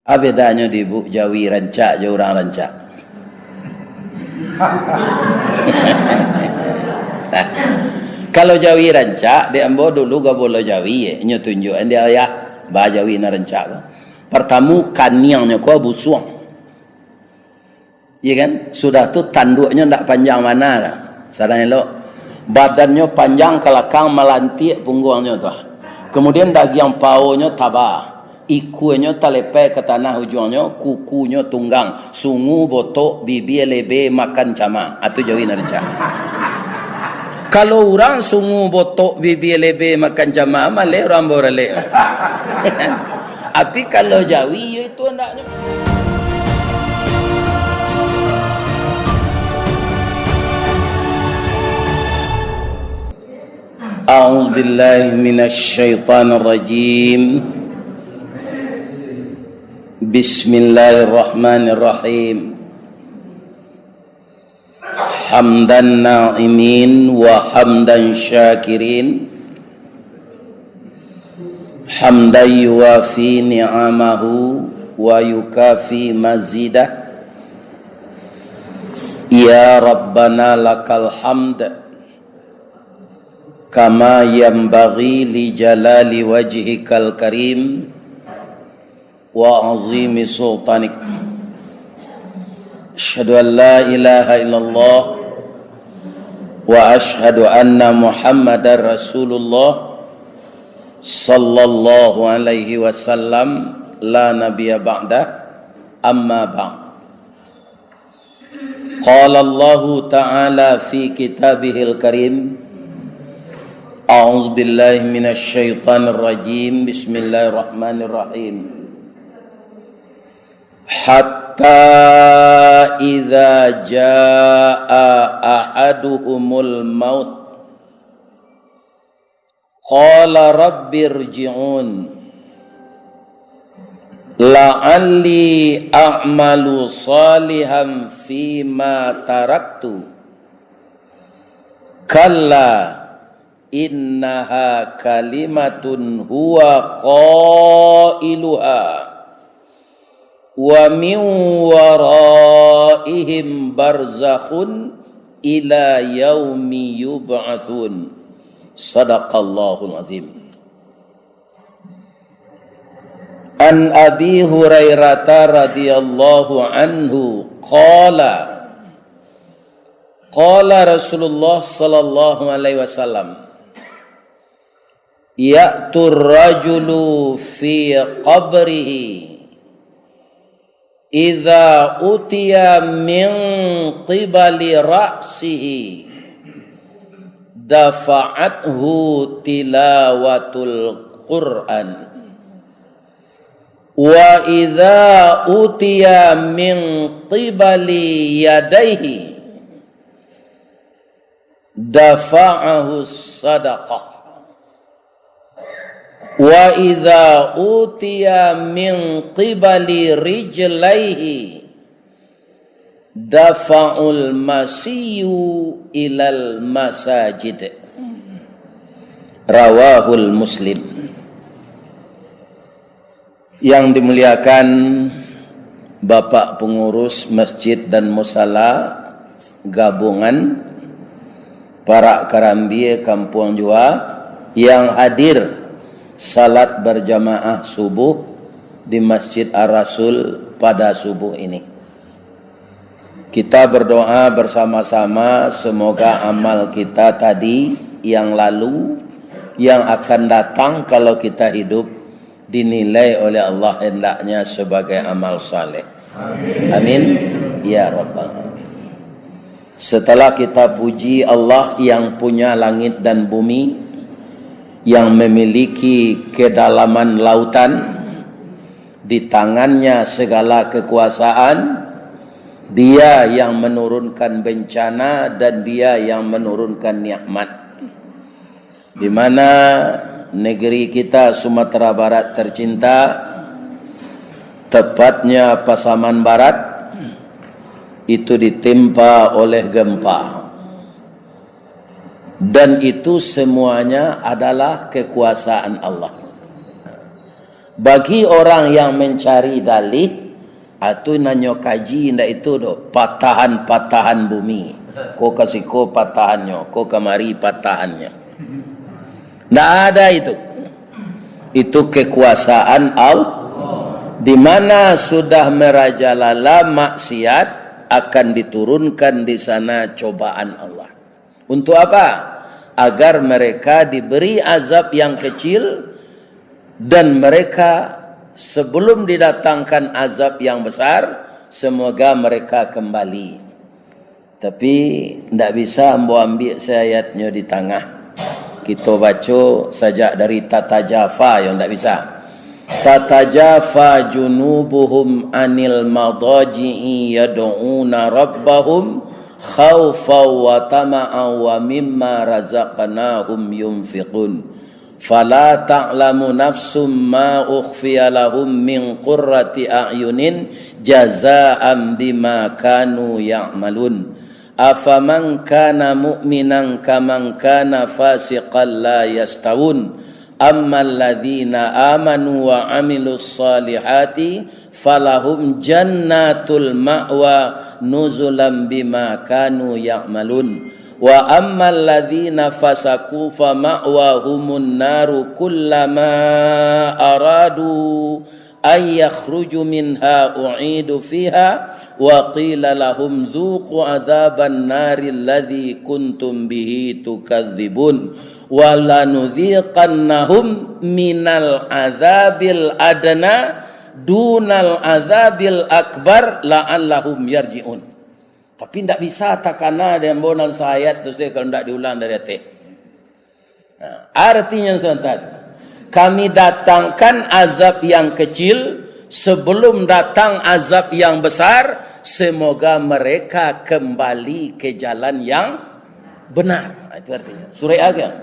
Apa bedanya di Bu Jawi rancak je orang rancak? Kalau Jawi rancak, dia ambo dulu gak boleh Jawi ya. Nya tunjuk dia ya, bah Jawi na rancak. Pertama kaniangnya kau busuang. Ya kan? Sudah tu tanduknya ndak panjang mana lah. Sadang elok. Badannya panjang ke belakang melantik punggungnya tu. Kemudian daging paunya tabah. Ikunya talepe ke tanah ujungnya, kukunya tunggang, sungu botok, bibir lebe makan cama. Atau Jawi na rancak. Kalau orang sungu botok bibir lebe makan cama, malai orang borale. Tapi kalau Jawi itu hendaknya. A'udzubillahi minasyaitonir rajim. Bismillahirrahmanirrahim. Hamdan na'imin wa hamdan syakirin. Hamdan yuwafi ni'amahu wa yukafi mazidah. Ya Rabbana lakal hamd kama yanbaghi li jalali wajhikal karim wa azimi sultanik. Asyhadu an la ilaha illallah wa asyhadu anna Muhammadar Rasulullah sallallahu alaihi wasallam la nabiyya ba'da amma ba'd. Qala Allah ta'ala fi kitabihil karim. A'udzu billahi minasy syaithanir rajim. Bismillahirrahmanirrahim. Hatta idza jaa ahaduhumul maut qala rabbirji'un la'alli a'malu salihan fima taraktu kalla innaha kalimatun huwa qailuha wa min waraihim barzakhun ila yaumi yub'atsun. Sadaqallahul azim. An Abi Hurairah radhiyallahu anhu qala Rasulullah sallallahu alaihi wasallam ya'tur rajulu fi qabrihi idza utiya min qibali ra'sihi dafa'athu tilawatul Qur'an wa idza utiya min qibali yadayhi dafa'ahu sadaqah wa idza utiya min qibali rijlaihi dafa'ul masiyu ilal masajid. Rawahul Muslim. Yang dimuliakan Bapak pengurus masjid dan musala gabungan para Karambie Kampung Jua yang hadir salat berjamaah subuh di Masjid Ar-Rasul pada subuh ini. Kita berdoa bersama-sama semoga amal kita tadi, yang lalu, yang akan datang kalau kita hidup dinilai oleh Allah hendaknya sebagai amal saleh. Amin. Ya Rabbal Alamin. Setelah kita puji Allah yang punya langit dan bumi, yang memiliki kedalaman lautan, di tangannya segala kekuasaan, Dia yang menurunkan bencana dan Dia yang menurunkan nikmat. Di mana negeri kita Sumatera Barat tercinta, tepatnya Pasaman Barat, itu ditimpa oleh gempa. Dan itu semuanya adalah kekuasaan Allah. Bagi orang yang mencari dalih, atau nanyo kaji ndak itu do patahan-patahan bumi. Ko kasih ko patahannya, ko kamari patahannya. Ndak ada itu. Itu kekuasaan Allah. Di mana sudah merajalela maksiat, akan diturunkan di sana cobaan Allah. Untuk apa? Agar mereka diberi azab yang kecil, dan mereka sebelum didatangkan azab yang besar, semoga mereka kembali. Tapi tidak bisa ambil ayatnya di tengah. Kita baca saja dari tatajafa yang tidak bisa. Tatajafa junubuhum anil madaji'i yad'una rabbahum khawfan wa tama'an wa mimma razaqnahum yunfiqun. Fala ta'lamu nafsum ma ukhfiya lahum min qurrati a'yunin jazaa'an bima kanu ya'malun. Afaman kana mu'minan kaman kana fasiqan la yastawun. Amma alladhina amanu wa amilus salihati falahum jannatul ma'wa nuzulan bima kanu ya'malun. Wa amma alladhina fasaku fa ma'wahumun naru kullama aradu ay yakhruju minha u'idu fiha wa qila lahum dhuqu adzaban nari alladhi kuntum bihi tukadzibun wa lanudhiqannahum minal adzabil adna dunal adzabil akbar la'allahum yarji'un. Tapi tidak bisa takana dan bonan ayat tu saya kalau tidak diulang dari hati. Nah, artinya sebentar. Kami datangkan azab yang kecil sebelum datang azab yang besar, semoga mereka kembali ke jalan yang benar. Itu artinya. Surah agak.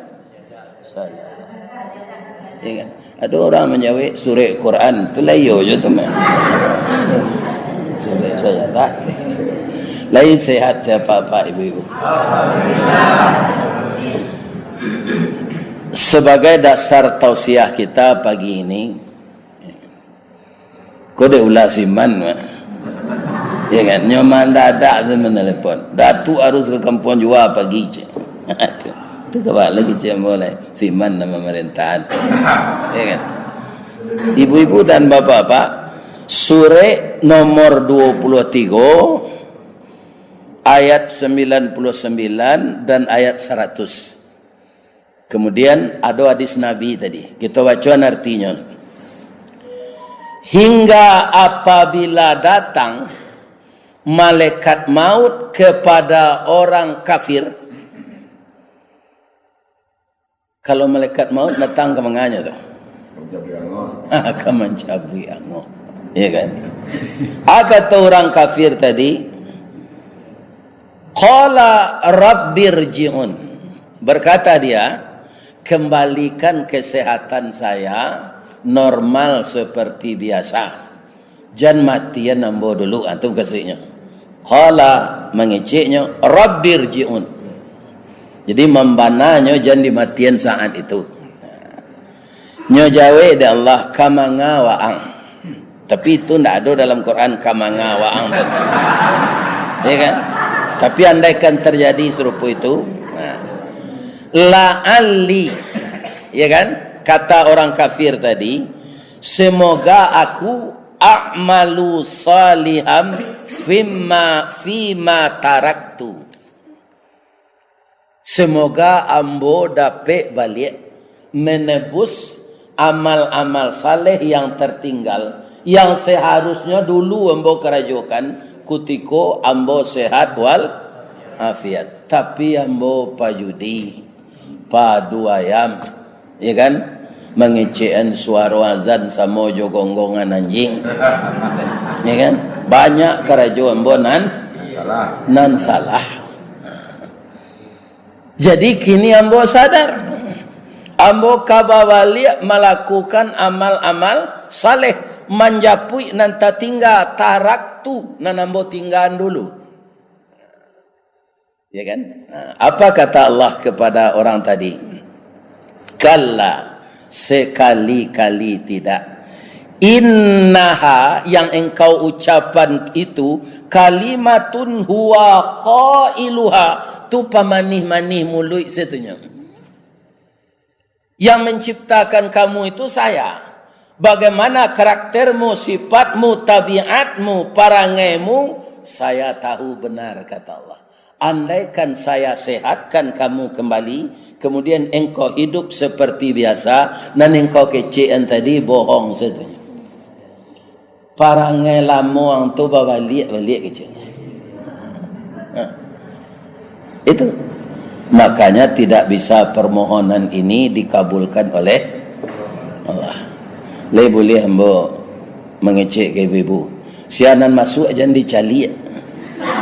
Saya. Ingat, ada orang menyawai surah Quran tu layo je teman. Surah saya tak. Lain sehat siapa Pak Ibu-ibu. Sebagai dasar tausiah kita pagi ini, kode ulah siman, ya kan? Nyoman dadak zaman telepon. Datu harus ke kampung jua pagi je. Itu kebal lagi je boleh siman nama pemerintahan, ya kan? Ibu-ibu dan bapak-bapak, surah nomor 23 ayat 99 dan ayat 100. Kemudian ada hadis Nabi tadi. Kita baca artinya. Hingga apabila datang malaikat maut kepada orang kafir. Kalau malaikat maut datang ke manganya tu? Ke mencabui ango. Ya kan? Kata orang kafir tadi, qala rabbirji'un. Berkata dia, kembalikan kesehatan saya normal seperti biasa. Jangan matian nambo dulu antum kasihnya. Qala mengeceknya rabbirji'un. Jadi membananya jangan dimatian saat itu. Nyo jawe de Allah kamanga waang. Tapi itu tidak ada dalam Quran kamanga waang. Ya kan? Tapi andaikan terjadi serupa itu, la'alli, ya kan? Kata orang kafir tadi, semoga aku a'malu saliham fima taraktu. Semoga ambo dapat balik menebus amal-amal saleh yang tertinggal, yang seharusnya dulu ambo kerajokan kutiko ambo sehat wal afiat. Tapi ambo pajudi, padu ayam, ya kan? Mengecekan suara azan sama jogonggongan anjing, ya kan? Banyak kerajo ambo nan salah. Jadi kini ambo sadar, ambo kabawali melakukan amal-amal saleh, manjapui nanta tinggal tarak tu nan ambo tinggalan dulu. Ya kan? Apa kata Allah kepada orang tadi? Kalla, sekali-kali tidak. Innaha, yang engkau ucapan itu, kalimatun huwa qailuha, tu pamanih-manih mulut setunya. Yang menciptakan kamu itu saya. Bagaimana karaktermu, sifatmu, tabiatmu, perangaimu, saya tahu benar, kata Allah. Andaikan saya sehatkan kamu kembali, kemudian engkau hidup seperti biasa, dan engkau kecean tadi bohong setunya. Parangai lama ang tu balik kecilnya. Itu makanya tidak bisa permohonan ini dikabulkan oleh Allah. Boleh hamba mengecek ke ibu. Sianan masuk aja dicali.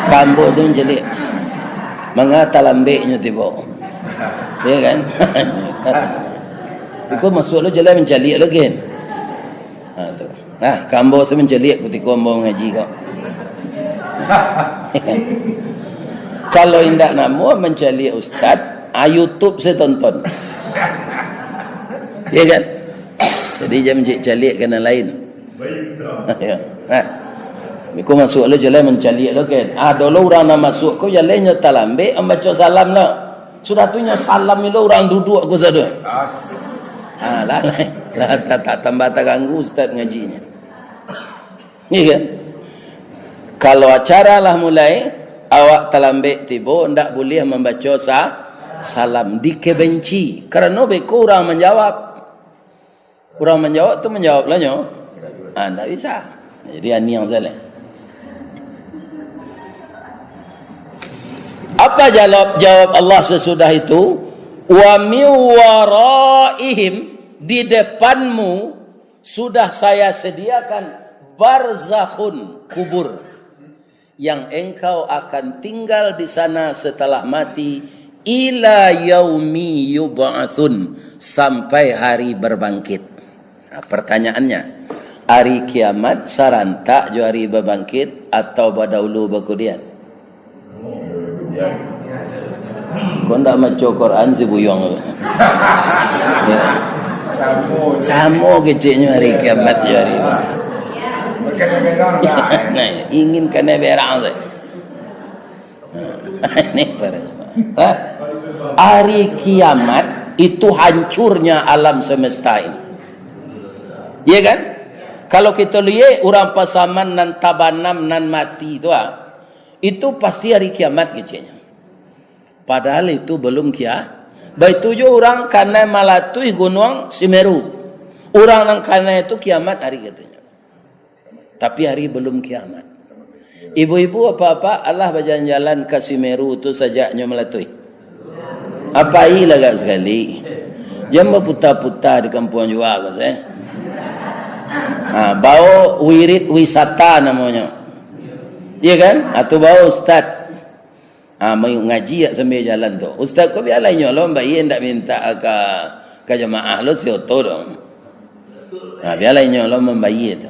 Kambo tu mencali. Mengata lambeknya tiba. Ya kan? Iku masuk lo jalan mencali lagi. Tu. Kambo saya menceliak ketika kambo mengaji kau. Kalau indak nama menceliak ustaz, YouTube saya tonton. Ya kan? Jadi dia menceliak kena lain. Kau masuk lo jalan menceliak lo kan. Dulu orang nak masuk kau jalannya talambe, baca salam lo. Sudah tunya salam itu orang duduk aku saja. Lalai. Tak tambah tak ganggu ustaz ngajinya. Ya kan? Kalau acara lah mulai, awak terlambat tiba, tidak boleh membaca salam. Dikebenci. Kerana beko orang menjawab. Orang menjawab tu menjawab lah nyo. Tak bisa. Jadi ini yang salah. Apa jawab Allah sesudah itu? Wa min waraihim, di depanmu sudah saya sediakan barzakhun, kubur, yang engkau akan tinggal di sana setelah mati, ila yaumi yub'atsun, sampai hari berbangkit. Pertanyaannya, hari kiamat sarantak jo hari berbangkit atau badahulu berkemudian? Kau ndak baca Quran si buyong. Ya. Samo kecilnya hari kiamat jo hari. Nah, ingin kena berang saya. Ini hari kiamat itu hancurnya alam semesta ini. Ya kan? Kalau kita lihat orang pasaman nan tabanam nan mati itu pasti hari kiamat kecilnya. Padahal itu belum kiamat. Baik tujuh orang karena malatui gunung Semeru. Orang yang karena itu kiamat hari katanya. Tapi hari belum kiamat. Ibu-ibu apa-apa Allah berjalan-jalan ke Semeru itu sajaknya melatui. Apa ilah agak sekali. Jam berputar-putar di kampung juga saya. Bau wirid wisata namanya. Iya kan? Atau bau ustaz. Mengaji sambil jalan tu. Ustaz kau biar lainnya lo mbak iya ndak minta ke jemaah lo si oto dong. Biar lainnya lo membayi tu.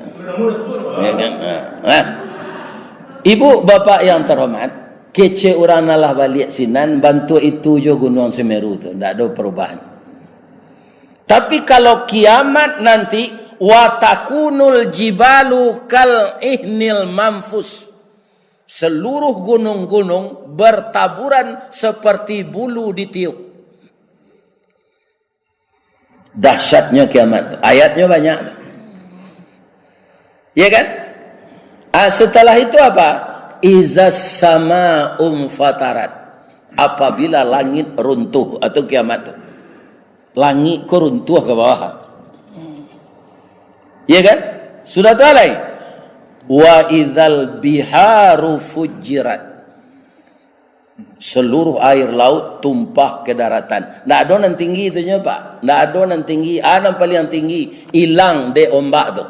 Ya kan? Ibu bapak yang terhormat, kece orang nalah balik sinan bantu itu jo Gunung Semeru tu, tak ada perubahan. Tapi kalau kiamat nanti, wa takunul jibalu kal ihnil manfus, seluruh gunung-gunung bertaburan seperti bulu ditiup. Dahsyatnya kiamat. Ayatnya banyak. Ya kan? Setelah itu apa? Izas sama fatarat. Apabila langit runtuh atau kiamat. Langit ko runtuh ke bawah. Ya kan? Sudah tahu lain. Wa idzal biharu fujirat. Seluruh air laut tumpah ke daratan. Tak ada yang tinggi itunya Pak. Tak ada yang tinggi. Yang paling tinggi hilang de ombak tu.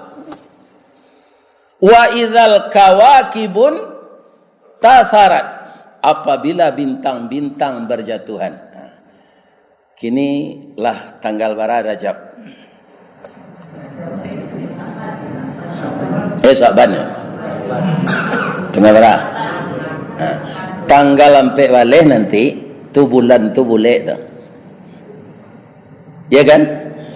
Wa idzal kawakibun tatharat, apabila bintang-bintang berjatuhan. Kini lah tanggal berapa Rajab? Saban ya? Tengah berapa? Tanggal sampai balik nanti tu bulan tu boleh tu. Ya kan?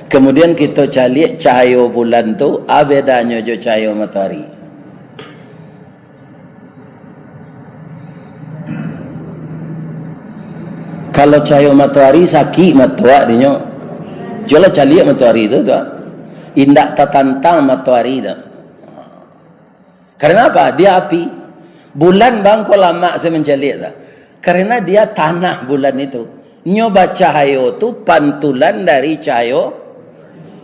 Kemudian kita cari cahaya bulan tu, bedanya jo cahaya matahari. Kalau cahaya matahari sakit matahari dia. Jola cari matahari tu, indak tertantang matahari tu. Karena apa? Dia api. Bulan bang kau lama saya mencari tu. Karena dia tanah bulan itu. Nyoba cahaya tu pantulan dari cahaya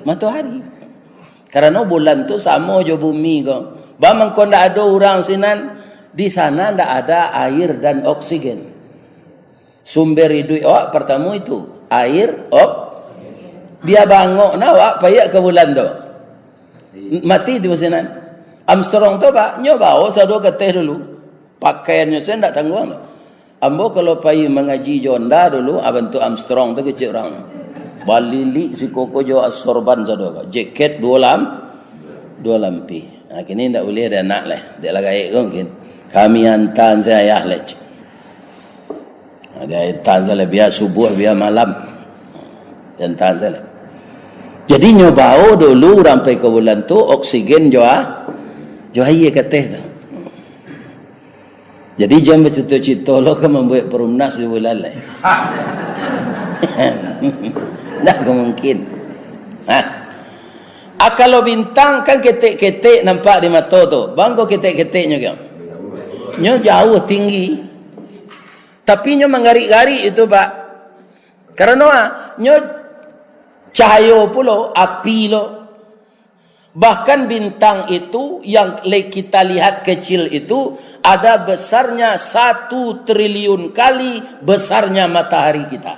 matahari. Karena bulan tu sama je bumi kau. Bang kau ndak ada orang sinan di sana ndak ada air dan oksigen. Sumber hidup awak pertama itu air, Biar bangok na awak payah ke bulan tu. Mati tu sinan. Armstrong tu pak nyoba sado keteh dulu. Pakaiannya saya ndak tanggung. Ambo kalau payah mengaji jonda dulu abantu Armstrong tu kecil orang. Balili si koko jo sorban sado jaket dua lampi. Nah, kini ndak boleh ada anak lah. Dia lagi mungkin. Kami hantar saya ayah leh. Dia hantar saya biar subuh biar malam. Hantar saya. Jadi nyobao dulu sampai ke bulan tu oksigen jo air keteh tu. Jadi jam bercita-cita lo ke membuat perumnas di bulan lain. Tak mungkin. Kalau bintang kan ketek-ketek nampak di mata tu. Bang kau ketek-keteknya kan? Nyo jauh tinggi. Tapi nyo menggarik-garik itu pak. Karena nyo cahaya pula, api lo. Bahkan bintang itu yang kita lihat kecil itu ada besarnya 1 triliun kali besarnya matahari kita.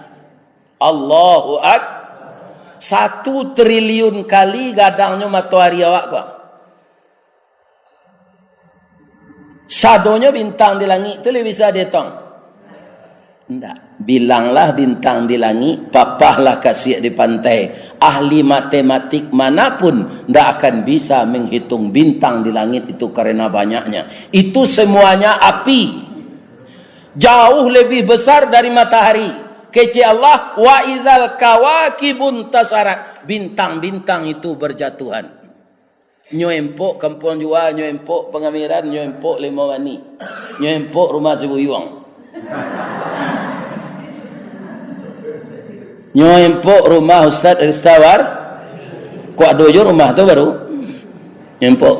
Allahu Akbar. 1 triliun kali gadangnya matahari awak kau. Sadonya bintang di langit tu lebih bisa dihitung. Enggak. Bilanglah bintang di langit, papahlah kasih di pantai. Ahli matematik manapun tidak akan bisa menghitung bintang di langit itu karena banyaknya. Itu semuanya api. Jauh lebih besar dari matahari. Kece Allah, wa idzal kawakibun tasarat. Bintang-bintang itu berjatuhan. Nyoempok kampung jua, nyoempok pengamiran, nyoempok Limawani, nyoempok rumah Cibuyuang. Nyoempok rumah Ustaz Ristawar. Kok ada je rumah tu baru. Nyoempok.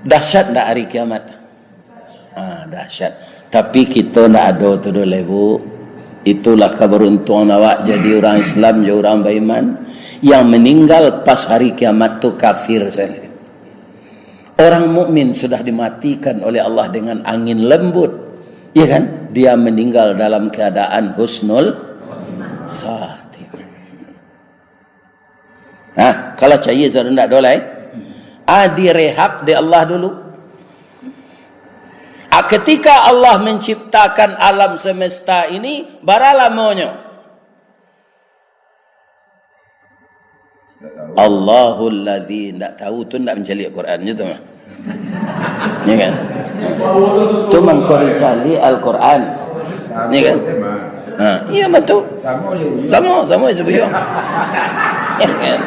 Dahsyat tak hari kiamat? Dahsyat. Tapi kita tak ada tu dulu ibu. Itulah keberuntungan awak jadi orang Islam, jadi orang beriman. Yang meninggal pas hari kiamat tu kafir saja. Orang mukmin sudah dimatikan oleh Allah dengan angin lembut. Ya kan? Dia meninggal dalam keadaan husnul khatimah. Kalau cahaya sudah tidak dolai. Direhab di Allah dulu. Ketika Allah menciptakan alam semesta ini, berapa lamanya? Allahul ladzi, tak tahu tu tak mencari Al-Quran je tu mah. Ya kan? Tu mengkori cari Al-Quran. Ya kan? Iya betul. Sama sebuyung. Ya kan?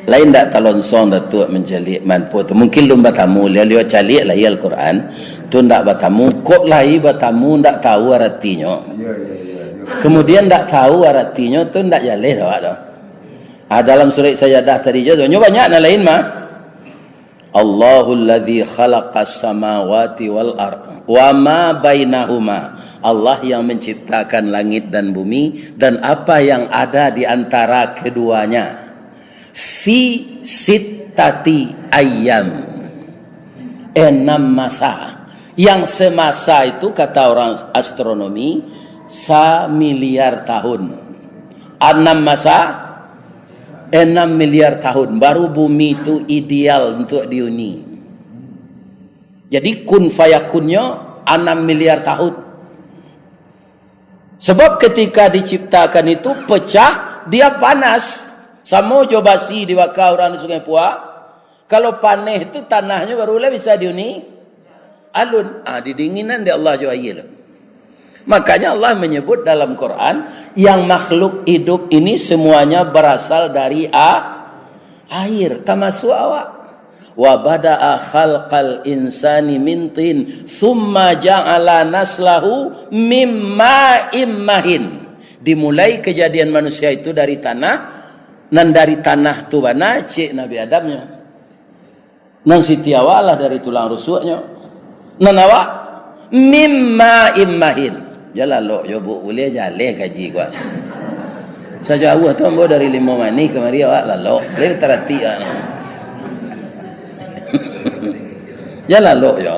Lain tak talonsong datuk mencari manpo tu. Mungkin lumba tamu dia cari lah Al-Quran. Tu ndak bertamu, kok lain bertamu ndak tahu artinya. Kemudian tak tahu artinya tu ndak jaleh dah. Dalam surat Sajadah tadi je tu banyak yang lain mah. Allahul ladzi khalaqas samawati wal ard wa ma bainahuma. Allah yang menciptakan langit dan bumi dan apa yang ada di antara keduanya. Fi sittati ayyam. 6 masa. Yang semasa itu kata orang astronomi 1 miliar tahun. 6 masa 6 miliar tahun baru bumi itu ideal untuk dihuni. Jadi kun fayakunnya 6 miliar tahun. Sebab ketika diciptakan itu pecah, dia panas. Sama coba si dibakar orang di Sungai Puak. Kalau panas itu tanahnya barulah bisa dihuni. Alun. Didinginan dia Allah jauh air. Makanya Allah menyebut dalam Quran yang makhluk hidup ini semuanya berasal dari air, termasuk awak. Wa bada'a khalqal insani min tin thumma ja'ala naslahu mimma immahin. Dimulai kejadian manusia itu dari tanah, dan dari tanah tu bana cik Nabi Adamnya. Nan Siti Hawa lah dari tulang rusuknya. Nan awak mimma immahin. Jalan lo jo bu boleh jale kaji gua. Sejauh tu ambo dari 5 mani kemari awak lalu. Le terati ah. Jalan lo jo.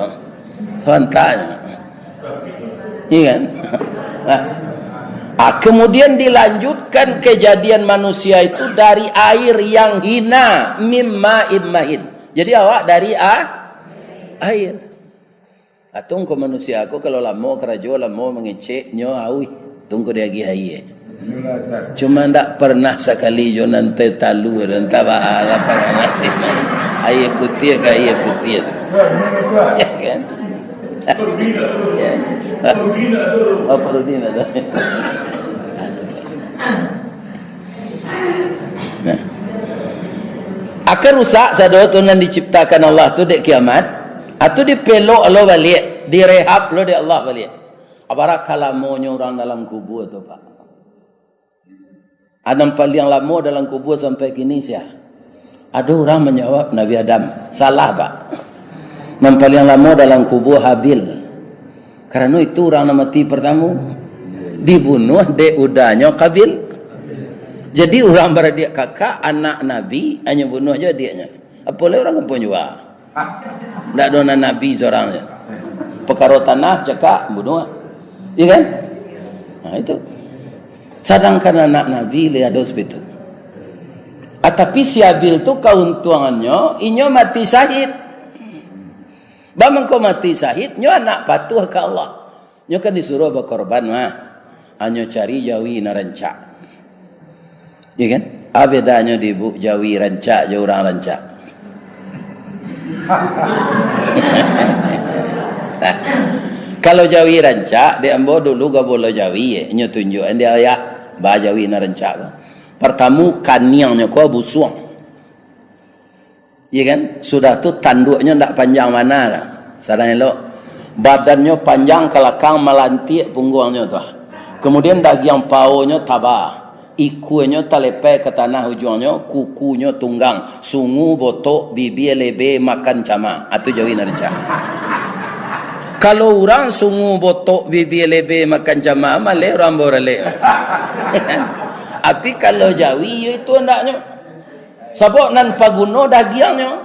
Santanya. Iya kan? Kemudian dilanjutkan kejadian manusia itu dari air yang hina, mimma immahin. Jadi awak dari air. Tunggu manusia aku kalau lamo kerajo lamo mengecek nyo awi tunggu dia gi haye. Cuma ndak pernah sekali jo nanti talu dan tabah apa nanti. Aye putih ke aye putih. Ya kan? Ya. Apa rudina tu? Nah. Akan rusak sadar tu nan diciptakan Allah tu dek kiamat atau dipelok Allah balik, direhab lo dek Allah balik. Apara kalamonya orang dalam kubur tu Pak. Ada paling lama dalam kubur sampai kini sia. Ada orang menjawab Nabi Adam, salah Pak. Yang paling lama dalam kubur Habil. Karena itu orang mati pertama dibunuh dek udahnya Kabil. Jadi orang beradik kakak anak Nabi hanya bunuh aja dianya. Apa boleh orang kampung juga? Tak ada Nabi seorangnya. Perkara tanah cakap bunuh. Ya kan? Nah itu. Sedangkan anak Nabi lihat dos itu. Tapi si Habil tu keuntungannya, inyo mati syahid. Bamang kau mati syahid, nyo anak patuh ke Allah. Nyo kan disuruh berkorban mah. Hanya cari jawi narancak. Ya kan? Bedanya di bu jawi rancak je orang rancak. Kalau jawi rancak dia ambo dulu gak boleh jawi nyo tunjuk dia ya ba jawi na rancak. Pertama kaniangnya ko busuang. Ya kan? Sudah tu tanduknya ndak panjang mana lah. Sadang elok. Badannya panjang kelakang melantik punggungnya tu. Kemudian daging paunya tabah. Ikunya talepai ke tanah ujungnya, kukunya tunggang, sungu botok, bibi lebe makan cama. Atau jawi narca. Kalau orang sungu botok, bibi lebe makan cama, malai orang borale. Tapi kalau jawi itu hendaknya. Sebab nan paguno dagingnya.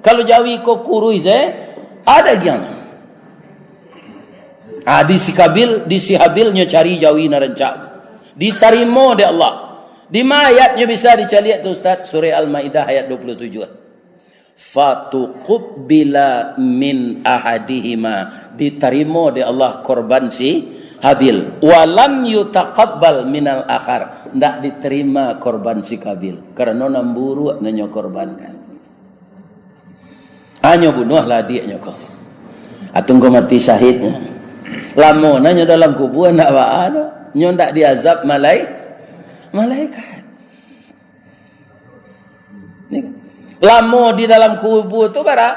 Kalau jawi kok kurui ada dagingnya. Di si Habilnya cari jawi narca. Diterima oleh Allah. Di ayatnya bisa dicari tu Ustaz, surah Al-Maidah ayat 27. Fatuqbila min ahadihima, diterima oleh Allah korban si Habil. Walam yutaqabbal minal akhar, ndak diterima korban si Kabil karena namburu nanyo korbankan. Hanya bunuhlah dia nyoko. Atunggu mati syahidnya. Lama nanyo dalam kubur ndak ada. Nyo ndak diazab malaikat. Lama di dalam kubur tu bara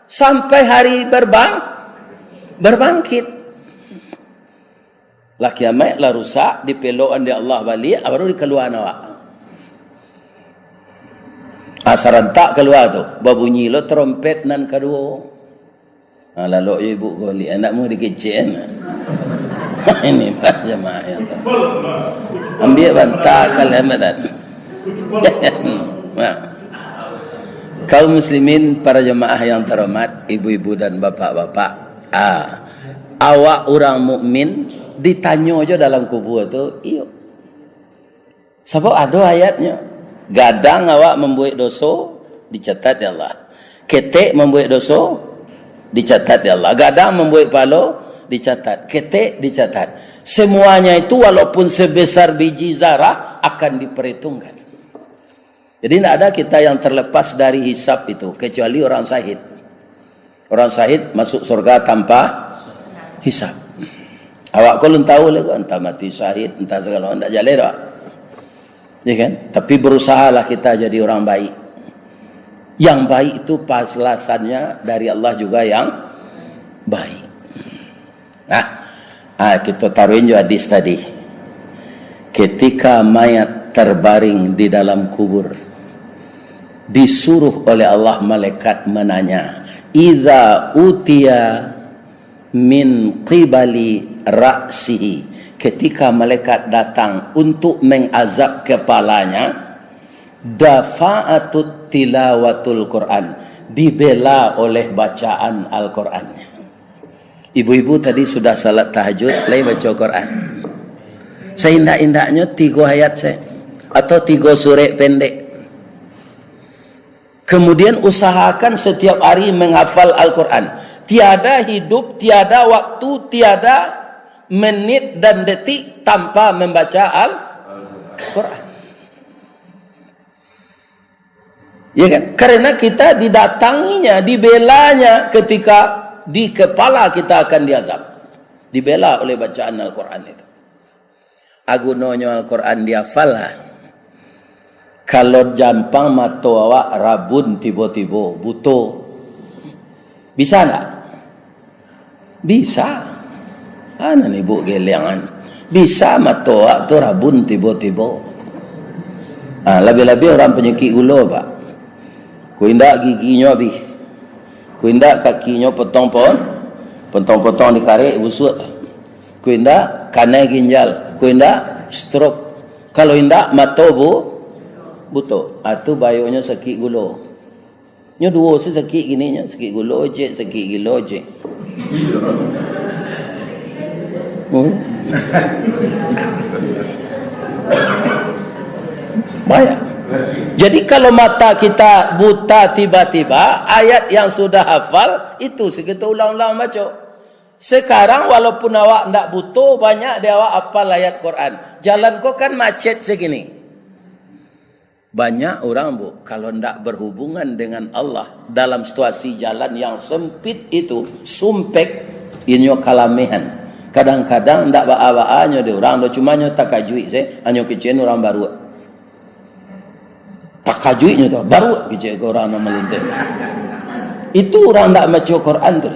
sampai hari berbangkit. Lah kiamat lah rusak dipelokan di Allah balik baru dikeluar awak. Serentak keluar tu babunyi lo trompet nan kedua. Lalu ibu kau lihat anakmu dikecek. Ini Pak jemaah yang ambil bantah kalian. Kaum muslimin para jemaah yang terhormat, ibu-ibu dan bapak-bapak. Awak orang mukmin ditanya aja dalam kubur tu, iyo. Sebab ada ayatnya. Gadang awak membuat dosa dicatat ya Allah. Ketek membuat dosa dicatat ya Allah. Gadang membuat palo dicatat, ketek dicatat. Semuanya itu walaupun sebesar biji zarah akan diperhitungkan. Jadi tidak ada kita yang terlepas dari hisab itu kecuali orang syahid. Orang syahid masuk surga tanpa hisab. Awak kalau tahu lah, entah mati syahid, entah segala, tak jalan tak. Ya kan? Tapi berusahalah kita jadi orang baik. Yang baik itu pasalasannya dari Allah juga yang baik. Kita taruhin juga hadis tadi. Ketika mayat terbaring di dalam kubur, disuruh oleh Allah malaikat menanya, "Idza utiya min qibali ra'sihi." Ketika malaikat datang untuk mengazab kepalanya, dafa'atut tilawatul Quran, dibela oleh bacaan Al-Qurannya. Ibu-ibu tadi sudah salat tahajud, lagi baca Quran. Seindak-indaknya 3 ayat saya, atau 3 surah pendek. Kemudian usahakan setiap hari menghafal Al-Quran. Tiada hidup, tiada waktu, tiada menit dan detik tanpa membaca Al-Quran. Ya kan? Karena kita didatanginya, dibelanya ketika di kepala kita akan diazab. Dibela oleh bacaan Al-Quran itu. Agunanya Al-Quran dihafal. Kalau jampang mata awak rabun tiba-tiba butuh, bisa tak? Bisa. Ana ni bu geliangan. Bisa mata awak tu rabun tiba-tiba. Lebih-lebih orang penyakit gula, Pak. Ku indak giginya habis. Ku indak kakinya potong-potong dikarik busuk. Ku indak kanai ginjal. Ku indak stroke. Kalau indak mata butuh. Itu bayunya sakit gula. Nya dua sakit gini nya, sakit gula je, sakit gila je. Banyak. Jadi kalau mata kita buta tiba-tiba, ayat yang sudah hafal itu kita ulang-ulang baca. Sekarang walaupun awak tidak butuh, banyak dia awak hafal ayat Quran. Jalan kau kan macet segini. Banyak orang kalau tidak berhubungan dengan Allah dalam situasi jalan yang sempit itu, sumpek, inyo kalamihan. Kadang-kadang tidak ba'a-ba'anya dia orang, cuma nyo tak kajui saya, hanya kecil orang baru. Tak kajuinya tu baru kecil orang yang melintas. Itu orang tak baca Quran tu.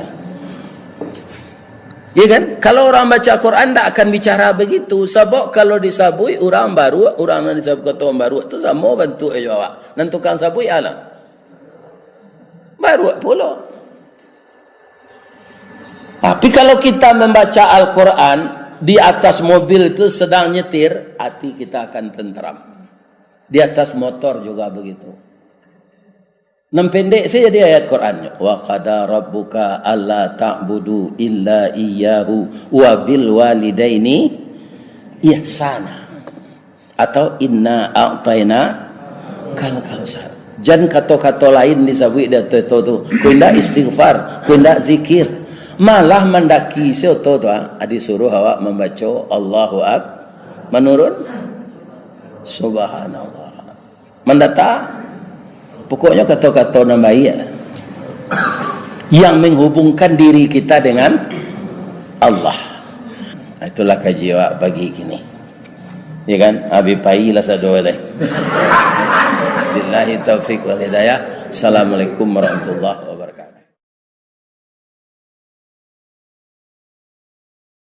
Ya kan? Kalau orang baca Quran tak akan bicara begitu. Sebab kalau disabui orang baru, orang yang disabui kata orang baru tu sama bantu aja awak. Nentukan sabui ala. Baru pula. Tapi kalau kita membaca Al-Quran di atas mobil itu sedang nyetir, hati kita akan tenteram. Di atas motor juga begitu. Pendek saja di ayat Quran. Wa qada rabbuka alla ta'budu illa iyyahu wa bil walidaini ihsana. Atau inna a'tayna kal kausar. Jangan kata-kata lain disebut dia tu. Ku indak istighfar, ku indak zikir. Malah mendaki seoto tu disuruh awak membaca Allahu akbar. Menurun subhanallah. Mendata pokoknya kata-kata yang baik yang menghubungkan diri kita dengan Allah. Itulah kaji awak pagi kini. Ya kan? Abi pai lah sadoa dah. Billahi taufik wal hidayah. Assalamualaikum warahmatullahi wabarakatuh.